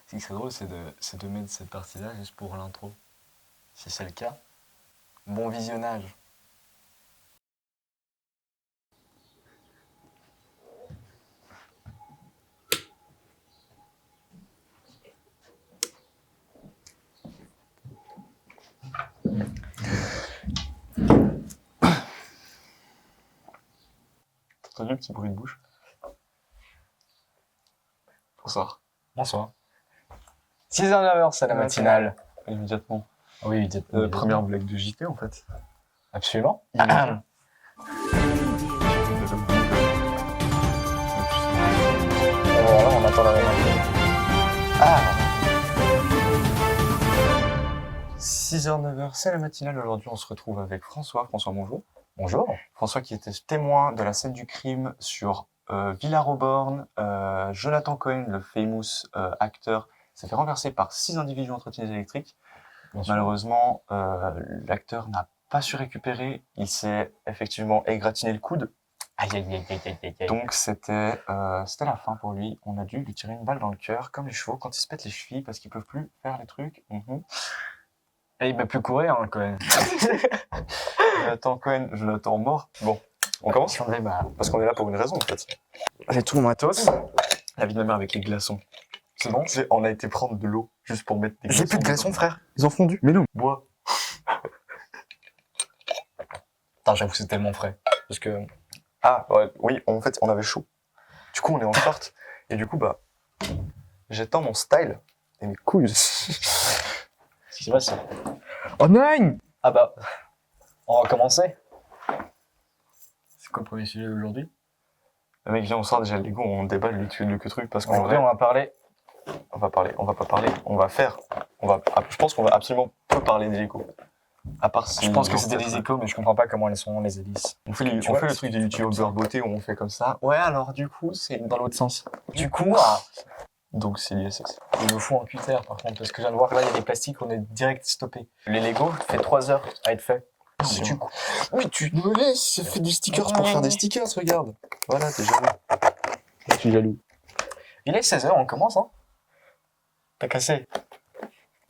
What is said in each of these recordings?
Ce qui serait drôle, c'est de mettre cette partie-là juste pour l'intro. Si c'est le cas, bon visionnage. T'as entendu le petit bruit de bouche? Bonsoir. Bonsoir. 6h-9h, c'est la matinale. Immédiatement. Oui, immédiatement. Première blague de JT en fait. Absolument. Voilà, on attend la même. Ah 6h, 9h, c'est la matinale. Aujourd'hui, on se retrouve avec François. François, bonjour. Bonjour. François qui était témoin de la scène du crime sur Villar-aux-Bornes. Jonathan Cohen, le famous acteur, s'est fait renverser par 6 individus en trottinette électrique. Malheureusement, l'acteur n'a pas su récupérer. Il s'est effectivement égratigné le coude. Aïe, aïe, aïe, aïe, aïe, aïe. Donc c'était la fin pour lui. On a dû lui tirer une balle dans le cœur, comme les chevaux quand ils se pètent les chevilles parce qu'ils peuvent plus faire les trucs. Et il va plus courir, hein, quand même. Jonathan mort. Bon, on commence parce qu'on est là pour une raison en fait. J'ai tout le matos. La vie de ma mère avec les glaçons. C'est bon? On a été prendre de l'eau juste pour mettre des glaçons. J'ai plus de glaçons, frère. Ils ont fondu. Mais non. Bois. Putain, j'avoue, c'est tellement frais. Parce que... Ah, ouais, oui, en fait, on avait chaud. Du coup, on est en short. Et du coup, j'étends mon style et mes couilles. Ce qui se passe, oh non! Ah bah, on va commencer. C'est quoi le premier sujet d'aujourd'hui? Le mec vient, on sort déjà le Lego, on déballe le que truc parce qu'en vrai, on va parler. On va pas parler, je pense qu'on va absolument peu parler des Lego. À part si je pense que c'était des échos, mais je comprends pas comment elles sont, les hélices. On fait le truc de youtubeur beauté où on fait comme ça. Ouais, alors du coup, c'est Dans l'autre sens. Du coup, donc c'est l'ISS. Il me faut un cutter par contre, parce que je viens de voir que là il y a des plastiques, on est direct stoppé. Les Lego, ça fait 3 heures à être fait. Mais tu me laisses, ça fait des stickers pour faire des stickers, regarde. Voilà, t'es jaloux. Je suis jaloux. Il est 16h, on commence, hein. T'as cassé.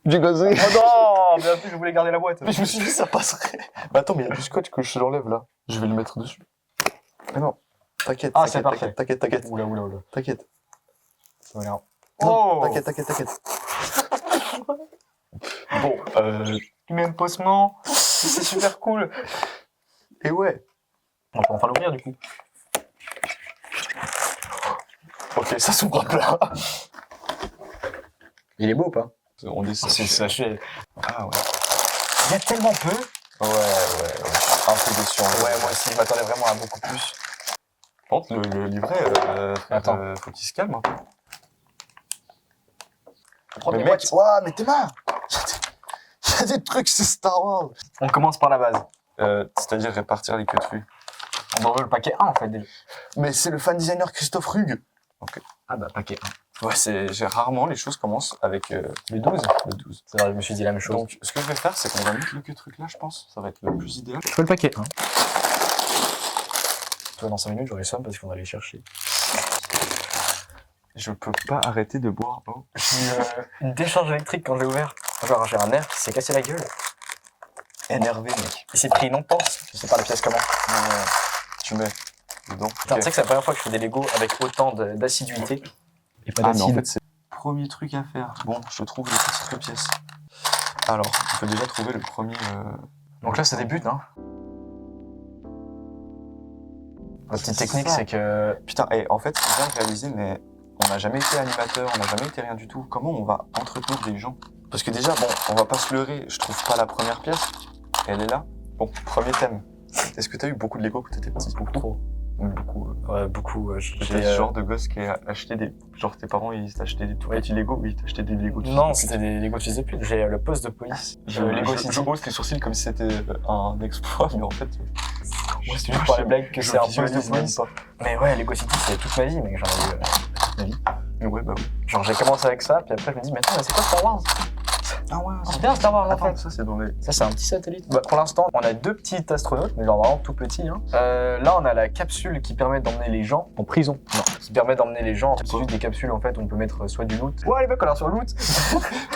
J'ai cassé. Oh non, bien plus, je voulais garder la boîte. Mais je me suis dit ça passerait. Mais attends, mais il y a du scotch que je l'enlève là. Je vais le mettre dessus. Mais non, t'inquiète. Ah, c'est parfait. T'inquiète. Oula. T'inquiète. Ça va l'air. Oh, t'inquiète. Bon, Tu mets un posement. C'est super cool. Et ouais. On va enfin l'ouvrir du coup. Ok, ça s'ouvre là. Il est beau ou pas? On descend. C'est sachet. Ah ouais. Il y a tellement peu. Ouais. Un peu déçu. Ouais, moi aussi, je m'attendais vraiment à beaucoup plus. Par contre, le livret, Attends. faut qu'il se calme un peu. Premier Mais mec, boîte. ouah, mais t'es marre. Il y a des trucs, c'est Star Wars. On commence par la base. C'est-à-dire répartir les queues. On en veut le paquet 1 en fait déjà. Mais c'est le fan designer Christophe Rugg. Ok. Ah bah paquet 1. Ouais, j'ai rarement les choses commencent avec Le 12. le 12. C'est vrai, je me suis dit la même chose. Donc, ce que je vais faire, c'est qu'on va mettre le que truc là, je pense. Ça va être le plus idéal. je veux le paquet 1. Toi, dans 5 minutes, j'aurai somme parce qu'on va aller chercher. Je peux pas arrêter de boire. Oh. J'ai eu une décharge électrique quand j'ai ouvert. Genre, j'ai un nerf qui s'est cassé la gueule. Énervé, mec. Il s'est pris une pense. Je sais pas la pièce comment. Tu mets dedans. Putain, tu sais que c'est la première fois que je fais des Lego avec autant d'assiduité. Et pas Ah, mais en d'acide. fait, c'est le premier truc à faire. Bon, je trouve les petites pièces. Alors, on peut déjà trouver le premier. Donc là, ça débute, hein. La petite C'est technique, ça. c'est que... Putain, et en fait, je viens de réaliser, mais on n'a jamais été animateur, on n'a jamais été rien du tout. Comment on va entretenir des gens? Parce que déjà, bon, on va pas se leurrer, je trouve pas la première pièce. Elle est là. Bon, premier thème. Est-ce que t'as eu beaucoup de Lego quand t'étais petit? Beaucoup trop. Beaucoup. Ouais, beaucoup. J'étais ce genre de gosse qui a acheté des... Genre tes parents, ils t'achetaient des tout petits Lego, oui, ils t'achetaient des Lego. Non, c'était des Lego de fils de pute. J'ai le poste de police. Lego City. Je hausse les sourcils comme si c'était un exploit, mais en fait... Moi, c'est juste pour les blagues que c'est un poste de visualise même police. pas. Mais ouais, Lego City, c'est toute ma vie, mec. J'en ai eu toute ma vie. Ouais, bah oui. Genre, j'ai commencé avec ça, puis après, je me dis, mais attends, mais c'est quoi Star Wars? Ah ouais, C'est bien Star Wars en Attends, fait. ça c'est dans les... Ça, c'est un petit satellite. Bah, pour l'instant, on a 2 petits astronautes, mais genre vraiment tout petits. Hein. Là, on a la capsule qui permet d'emmener les gens en prison. Non, qui permet d'emmener les gens. C'est juste des capsules en fait, on peut mettre soit du loot. Ouais, les mecs, on a sur le loot.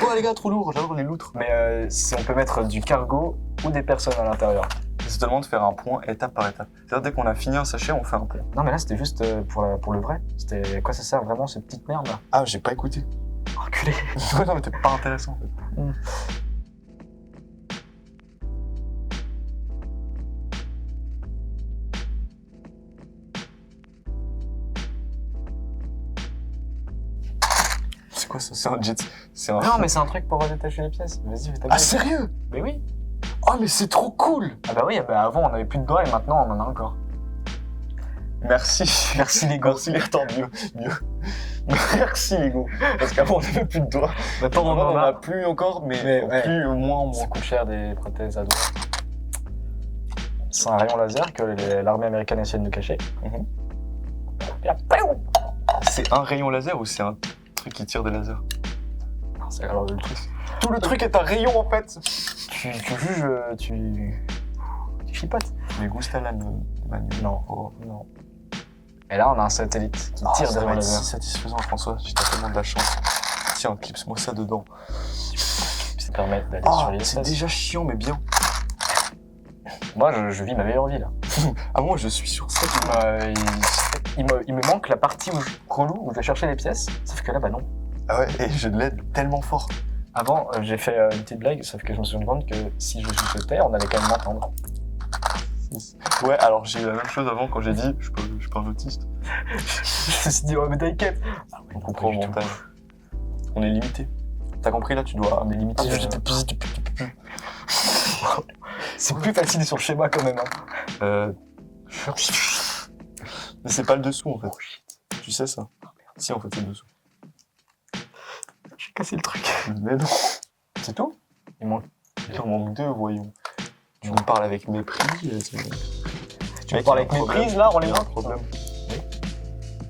Oh les gars, trop lourd, j'adore les loutres. Mais on peut mettre du cargo ou des personnes à l'intérieur. C'est tellement de faire un point étape par étape. C'est-à-dire dès qu'on a fini un sachet, on fait un point. Non, mais là, c'était juste pour le vrai. C'était à quoi ça sert vraiment ces petites merdes là? Ah, j'ai pas écouté. Enculé. Ouais, non, mais t'es pas intéressant en fait. C'est quoi ça? C'est un jet. C'est un... Non, mais c'est un truc pour redétacher les pièces. Vas-y, fais ta Ah, blague. sérieux? Mais oui. Oh, mais c'est trop cool! Ah bah oui, bah avant on avait plus de doigts et maintenant on en a encore. Merci. Merci Lego. Merci les attends, mieux. Merci Lego. Parce qu'avant on avait plus de doigts. Maintenant on en a plus encore, mais ouais. plus moins en Ça moins. coûte cher des prothèses à doigts. C'est un rayon laser que l'armée américaine essaie de nous cacher. Et là, POUM! C'est un rayon laser ou c'est un truc qui tire des lasers? Non, c'est alors le truc. Tout le truc est un rayon en fait. Tu juges, tu chipotes. Mais gusta la Manu. Non. Oh. Non. Et là, on a un satellite qui tire des ça va rayons être si laser. satisfaisant, François. J'ai tellement de la chance. Tiens, clipse-moi ça dedans. Ça permet d'aller Ah, sur les c'est espaces. déjà chiant, mais bien. Moi, je vis ma meilleure vie là. Ah, moi, je suis sur ça. Il me manque la partie relou où je vais chercher les pièces. Sauf que là, bah non. Ah ouais, et je l'aide tellement fort. Avant, j'ai fait une petite blague, sauf que je me suis rendu compte que si je chuchotais, on allait quand même m'entendre. Ouais, alors j'ai eu la même chose avant quand j'ai dit je suis pas un autiste. Je me suis dit, oh, mais t'inquiète. Ah ouais, On comprend au du tout. montage. On est limité. T'as compris là, tu dois. On est limité. C'est plus facile sur le schéma quand même. Hein. Mais c'est pas le dessous en fait. Tu sais ça? Si, en fait, c'est le dessous. J'ai cassé le truc. Mais non. C'est tout? Il manque. Il en manque 2, voyons. Tu me parles avec mépris. Tu me parles avec méprise là, on les Il y a mains? un problème. Oui.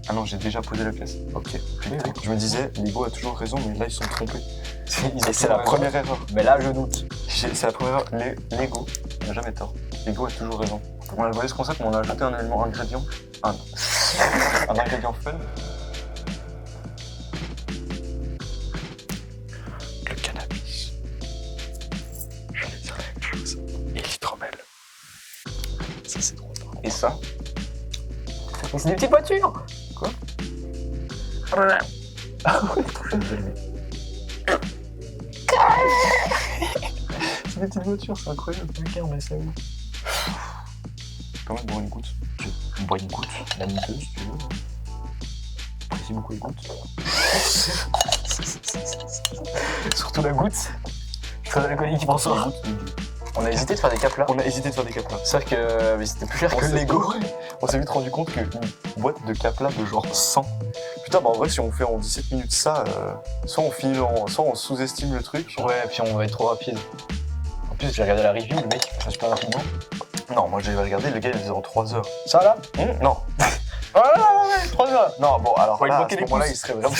Ah non, j'ai déjà posé la pièce. Ok. Oui. Je me disais, Lego a toujours raison, mais là ils sont trompés. Et Et c'est la première erreur. Mais là, je doute. C'est la première erreur. Lego n'a jamais tort. Lego a toujours raison. On a volé ce concept, mais on a ajouté un élément ingrédient. Un ingrédient fun. Le cannabis. Je vais dire la même chose. Et l'hydromel. Ça, c'est trop drôle. Et ça? Mais c'est des petites voitures! Quoi? Ah ouais, trop bien. C'est des petites voitures, c'est incroyable. Ok, on met ça où? Quand même, boire une goutte. On boit une goutte, la miteuse, si tu veux. J'apprécie beaucoup les gouttes. Surtout la goutte. Je suis très alcoolique pour ça. On a hésité de faire des caplas. On a hésité de faire des caplas. Sauf que c'était plus cher que le Lego. On s'est vite rendu compte qu'une boîte de caplas de genre 100. Putain, bah en vrai, si on fait en 17 minutes ça, soit on sous-estime le truc. Ouais, puis on va être trop rapide. En plus, j'ai regardé la review, le mec il fait ça super rapidement. Non, moi j'ai regardé, le gars il faisait en 3 heures. Ça là? Non. Oh là là, ouais, 3 heures. Non, bon, alors Ouais, il là, à manquait ce des moment-là, pouces. il serait vraiment...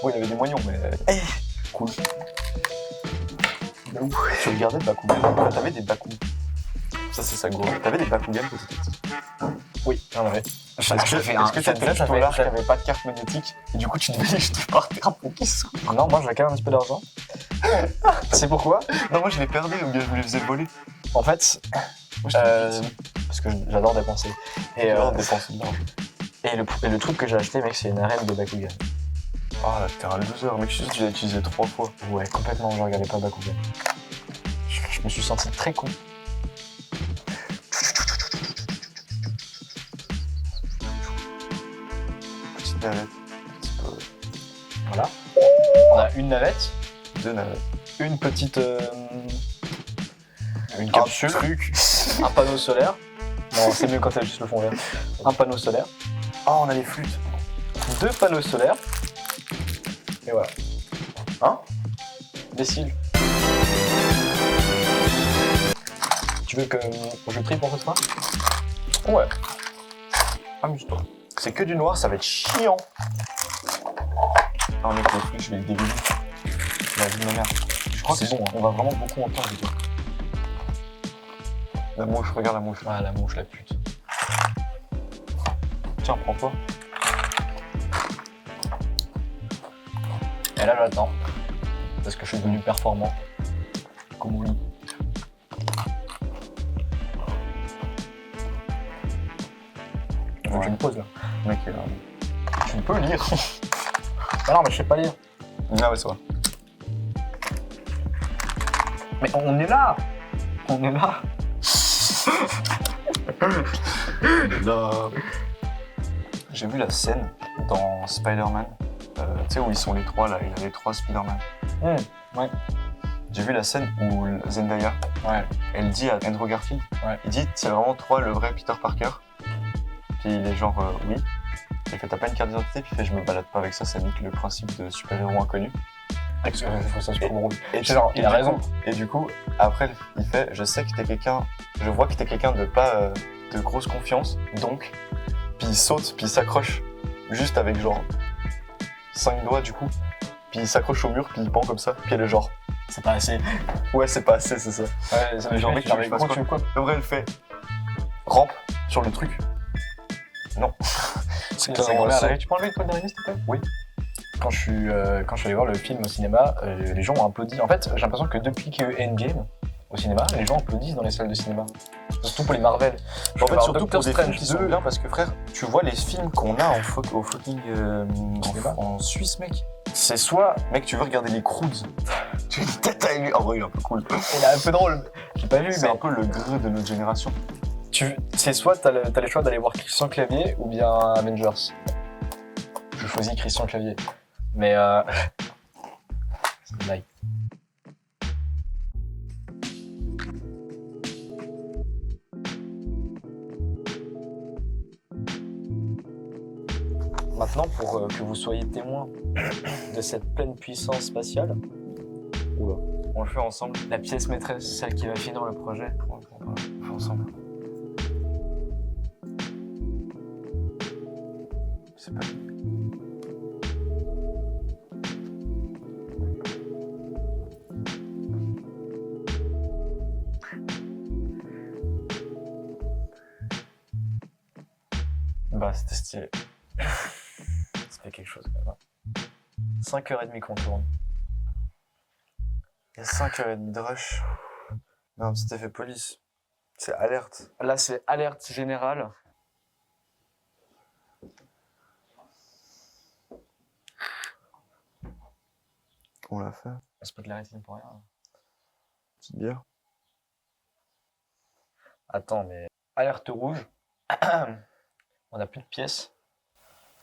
Bon, il avait des moignons, mais... Cool. Tu regardais Bakugan, t'avais des Bakugan. Ça, c'est sa gros. T'avais des Bakugan quand t'étais petit. Oui, j'en avais. Est-ce que t'étais plutôt là, t'avais pas de carte magnétique, et du coup tu devais les jeter par terre pour qu'ils s'ouvrent? Non, moi j'ai quand même un petit peu d'argent. C'est pourquoi? Non, moi je les perdais, ou bien je me les faisais voler. En fait, Moi j'étais parce que j'adore dépenser. Et, dépenser de l'argent. et le truc que j'ai acheté, mec, c'est une arène de Bakugan. Ah, t'es un loser, mec, je suis sûr que tu l'as utilisé 3 fois. Ouais, complètement, je regardais pas Bakugan. Je me suis senti très con. Petite navette, petit peu. Voilà. On a une navette, 2 navettes. une petite. Une capsule. Un truc. Un panneau solaire. Non, c'est mieux quand t'as juste le fond vert. Un panneau solaire. Ah, on a les flûtes. 2 panneaux solaires. Et voilà. Hein? Imbécile. Tu veux que je prie pour cette fois? Ouais. Amuse-toi. C'est que du noir, ça va être chiant. Ah mec, les flûtes, je vais les dégoûter. La vie de ma mère. crois c'est que bon, hein. On va vraiment beaucoup entendre. Et tout. La mouche, regarde la mouche. Ah, la mouche, la pute. Tiens, prends-toi. Et là, j'attends. Parce que je suis devenu performant. Comme on lit. Faut que je me pose là. Mec, Tu peux lire. Ah non, mais je sais pas lire. ah ouais, c'est vrai. Mais on est là. On est là. Là. J'ai vu la scène dans Spider-Man, tu sais où ils sont les trois là, il y a les trois Spider-Man. Ouais. J'ai vu la scène où Zendaya, Ouais. elle dit à Andrew Garfield, Ouais. il dit c'est vraiment toi le vrai Peter Parker. Puis il est genre oui. Il fait t'as pas une carte d'identité, puis il fait je me balade pas avec ça, ça nique le principe de super-héros inconnu. Je trouve ça super drôle. Et genre, il a raison. Et du coup, après il fait je sais que t'es quelqu'un, je vois que t'es quelqu'un de pas de grosse confiance, donc. Puis il saute, puis il s'accroche juste avec genre 5 doigts du coup. Puis il s'accroche au mur, puis il pend comme ça. Puis elle est genre, C'est pas assez. ouais, c'est pas assez, c'est ça. Ouais, ça Mais genre, mec, tu veux que je fasse quoi? Le vrai, elle fait rampe sur le truc. Non. C'est clairement grand-mère, ça. elle arrive. Tu peux enlever le code d'arrivée, s'il te plaît? Oui. Quand je suis allé voir le film au cinéma, les gens ont applaudi. En fait, j'ai l'impression que depuis qu'il y a eu Endgame au cinéma, les gens applaudissent dans les salles de cinéma. Surtout pour les Marvel. En fait, surtout Doctor pour des films Strange qui sont 2. bien, parce que frère, tu vois les films qu'on a au fucking en Suisse, mec. C'est soit. Mec, tu veux regarder les Croods. Tu as une tête à lui. En vrai, il est un peu cool. Il est un peu drôle. J'ai pas vu, C'est mais. un peu le greu de notre génération. C'est soit t'as le choix d'aller voir Christian Clavier ou bien Avengers. Je choisis Christian Clavier. Mais c'est une blague. Maintenant, pour que vous soyez témoin de cette pleine puissance spatiale, oula, On le fait ensemble. la pièce maîtresse, celle qui va finir le projet, On le fait ensemble. C'est pas. bah c'était stylé. Ça fait quelque chose quand même. 5h30 qu'on tourne. Il y a 5h30 de rush. Non, c'est effet police. C'est alerte. Là, c'est alerte générale. On l'a fait. On se peut de l'arrêter pour rien. Petite bière. Attends, mais alerte rouge. On n'a plus de pièces.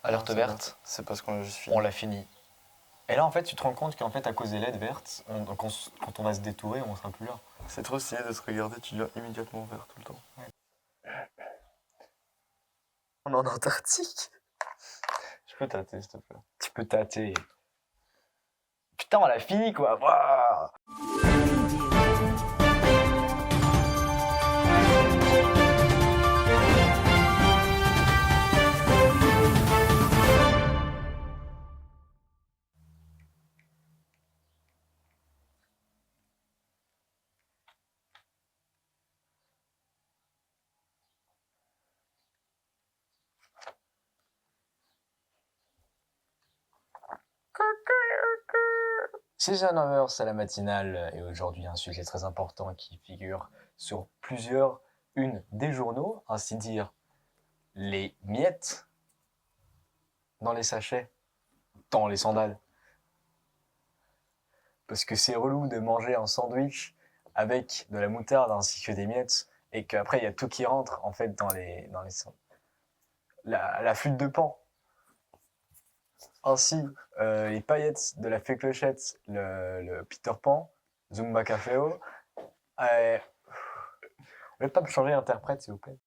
Alerte Non, verte. C'est parce qu'on a juste fini. On l'a fini. Et là, en fait, tu te rends compte qu'en fait, à cause des LED vertes, quand on va se détourer, on sera plus là. C'est trop stylé de se regarder, tu deviens immédiatement vert tout le temps. On est en Antarctique. Je peux tâter, s'il te plaît. Tu peux tâter. Putain, on l'a fini, quoi. Waouh. C'est Jeanne Over, c'est la matinale, et aujourd'hui un sujet très important qui figure sur une des journaux, ainsi dire les miettes dans les sachets, dans les sandales. Parce que c'est relou de manger un sandwich avec de la moutarde ainsi que des miettes, et qu'après il y a tout qui rentre en fait dans les sandales. La flûte de Pan. Ainsi, les paillettes de la fée Clochette, le Peter Pan, Zumba Caféo. Vous voulez pas me changer d'interprète, s'il vous plaît?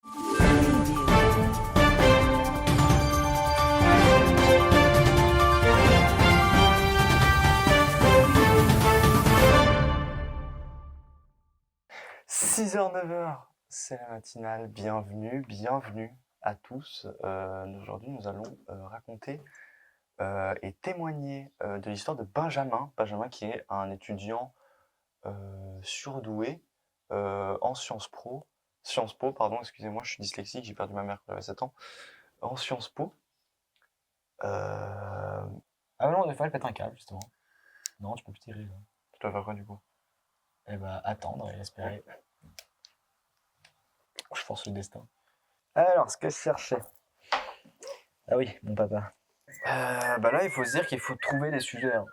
« 6h, 9h, c'est la matinale. Bienvenue à tous. Aujourd'hui, nous allons raconter et témoigner de l'histoire de Benjamin. Benjamin qui est un étudiant surdoué en Sciences Po. Sciences Po, pardon, excusez-moi, je suis dyslexique, j'ai perdu ma mère quand j'avais 7 ans. En Sciences Po. Ah non, il fallait péter un câble, justement. Non, tu peux plus tirer, là. Tu dois faire quoi du coup? Eh bah, attendre et espérer. Je force le destin. Alors, ce que je cherchais. Ah oui, mon papa. Bah là, il faut se dire qu'il faut trouver des sujets. Hein.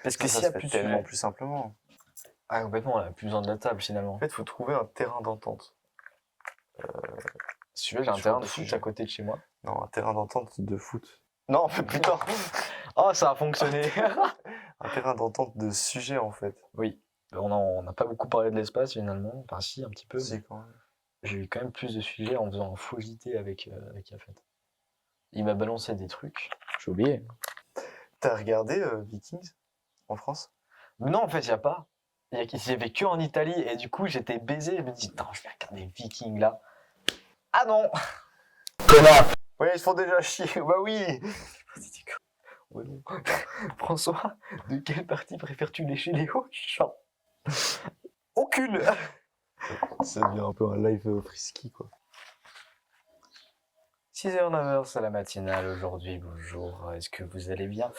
Parce que Ça s'il y se a fait plus de tellement sujets. plus simplement. Ah, complètement, on a plus besoin de la table finalement. En fait, il faut trouver un terrain d'entente. Si tu veux, j'ai un sur terrain le de foot sujet. à côté de chez moi. Non, un terrain d'entente de foot. Non, mais putain. Oh, ça a fonctionné. Un terrain d'entente de sujet en fait. Oui, on n'a pas beaucoup parlé de l'espace finalement. Enfin, si, un petit peu. C'est Mais quand même. j'ai eu quand même plus de sujets en faisant un faux JT avec Yafet. Il m'a balancé des trucs. J'ai oublié. T'as regardé Vikings en France? Mais non, en fait, il n'y a pas. Il y avait que en Italie et du coup, j'étais baisé. Je me dis, attends, je vais regarder Vikings là. Ah non! Connard! Ouais, ils se font déjà chier. Bah oui. Ouais, non. François, de quelle partie préfères-tu lécher les hauts champs? Aucune! Ça devient un peu un live frisky quoi. 6h, 9h, c'est la matinale aujourd'hui. Bonjour, est-ce que vous allez bien?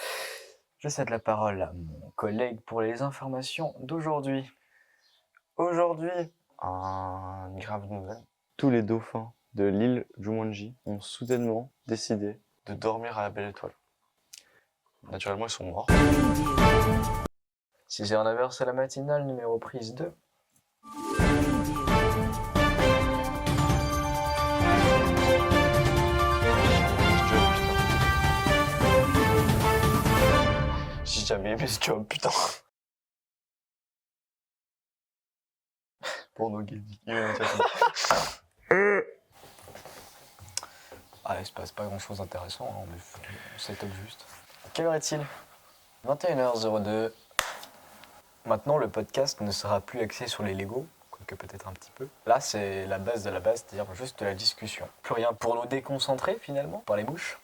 Je cède la parole à mon collègue pour les informations d'aujourd'hui. Aujourd'hui, une grave nouvelle. Tous les dauphins de l'île Jumanji ont soudainement décidé de dormir à la belle étoile. Naturellement, ils sont morts. 6h, 9h, c'est la matinale numéro prise 2. J'ai jamais aimé ce job, putain. Porno gay. Ah, il se passe pas grand chose d'intéressant, hein, on setup juste. Quelle heure est-il? 21h02. Maintenant, le podcast ne sera plus axé sur les Lego, quoique peut-être un petit peu. Là, c'est la base de la base, c'est-à-dire juste de la discussion. Plus rien pour nous déconcentrer, finalement, par les mouches.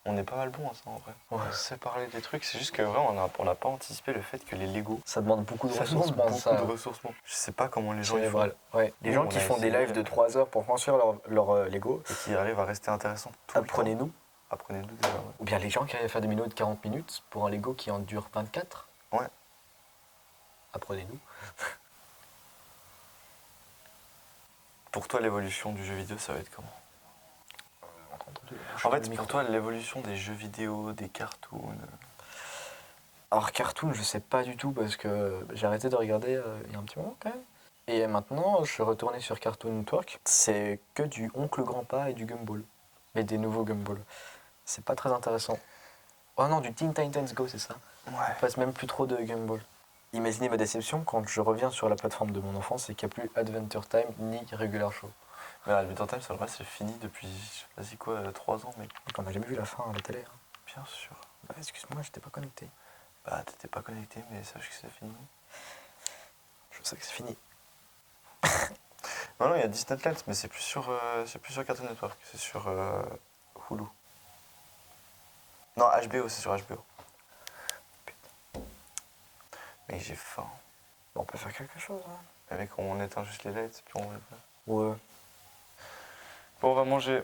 On est pas mal bon à ça en vrai. Ouais. On sait parler des trucs, c'est juste que vraiment on n'a pas anticipé le fait que les Lego. Ça demande beaucoup de Ça ressources, demande beaucoup ça. de ressourcements. Je sais pas comment les gens y font. Cérébral. Ouais. Les Nous, gens on qui a font des essayé, lives de 3 heures pour construire leur Lego, Et qui arrivent à rester intéressants tout le temps. apprenez-nous. Apprenez-nous déjà. Ouais. Ou bien les gens qui arrivent à faire des vidéos de 40 minutes pour un Lego qui en dure 24. Ouais. Apprenez-nous. Pour toi, l'évolution du jeu vidéo, ça va être comment? En fait, pour toi, l'évolution des jeux vidéo, des cartoons. Alors, cartoon, je sais pas du tout parce que j'ai arrêté de regarder il y a un petit moment quand même. Et maintenant, je suis retourné sur Cartoon Network. C'est que du Oncle Grandpa et du Gumball. Mais des nouveaux Gumball. C'est pas très intéressant. Oh non, du Teen Titans Go, c'est ça. Ouais. On passe même plus trop de Gumball. Imaginez ma déception quand je reviens sur la plateforme de mon enfance et qu'il n'y a plus Adventure Time ni Regular Show. Mais Adventure Time, ça c'est fini depuis, vas-y quoi, 3 ans, mec. Donc on n'a jamais vu la fin à la télé. Hein. Bien sûr. Bah, excuse-moi, j'étais pas connecté. Bah, t'étais pas connecté, mais sache que c'est fini. Je sais que c'est fini. Non, il y a Disneyland, mais c'est plus sur Cartoon Network, c'est sur Hulu. Non, HBO, c'est sur HBO. Putain. Mec, j'ai faim. Bon, on peut faire quelque chose. Hein. Mais mec, on éteint juste les lights, puis on va. Ouais. Bon, on va manger.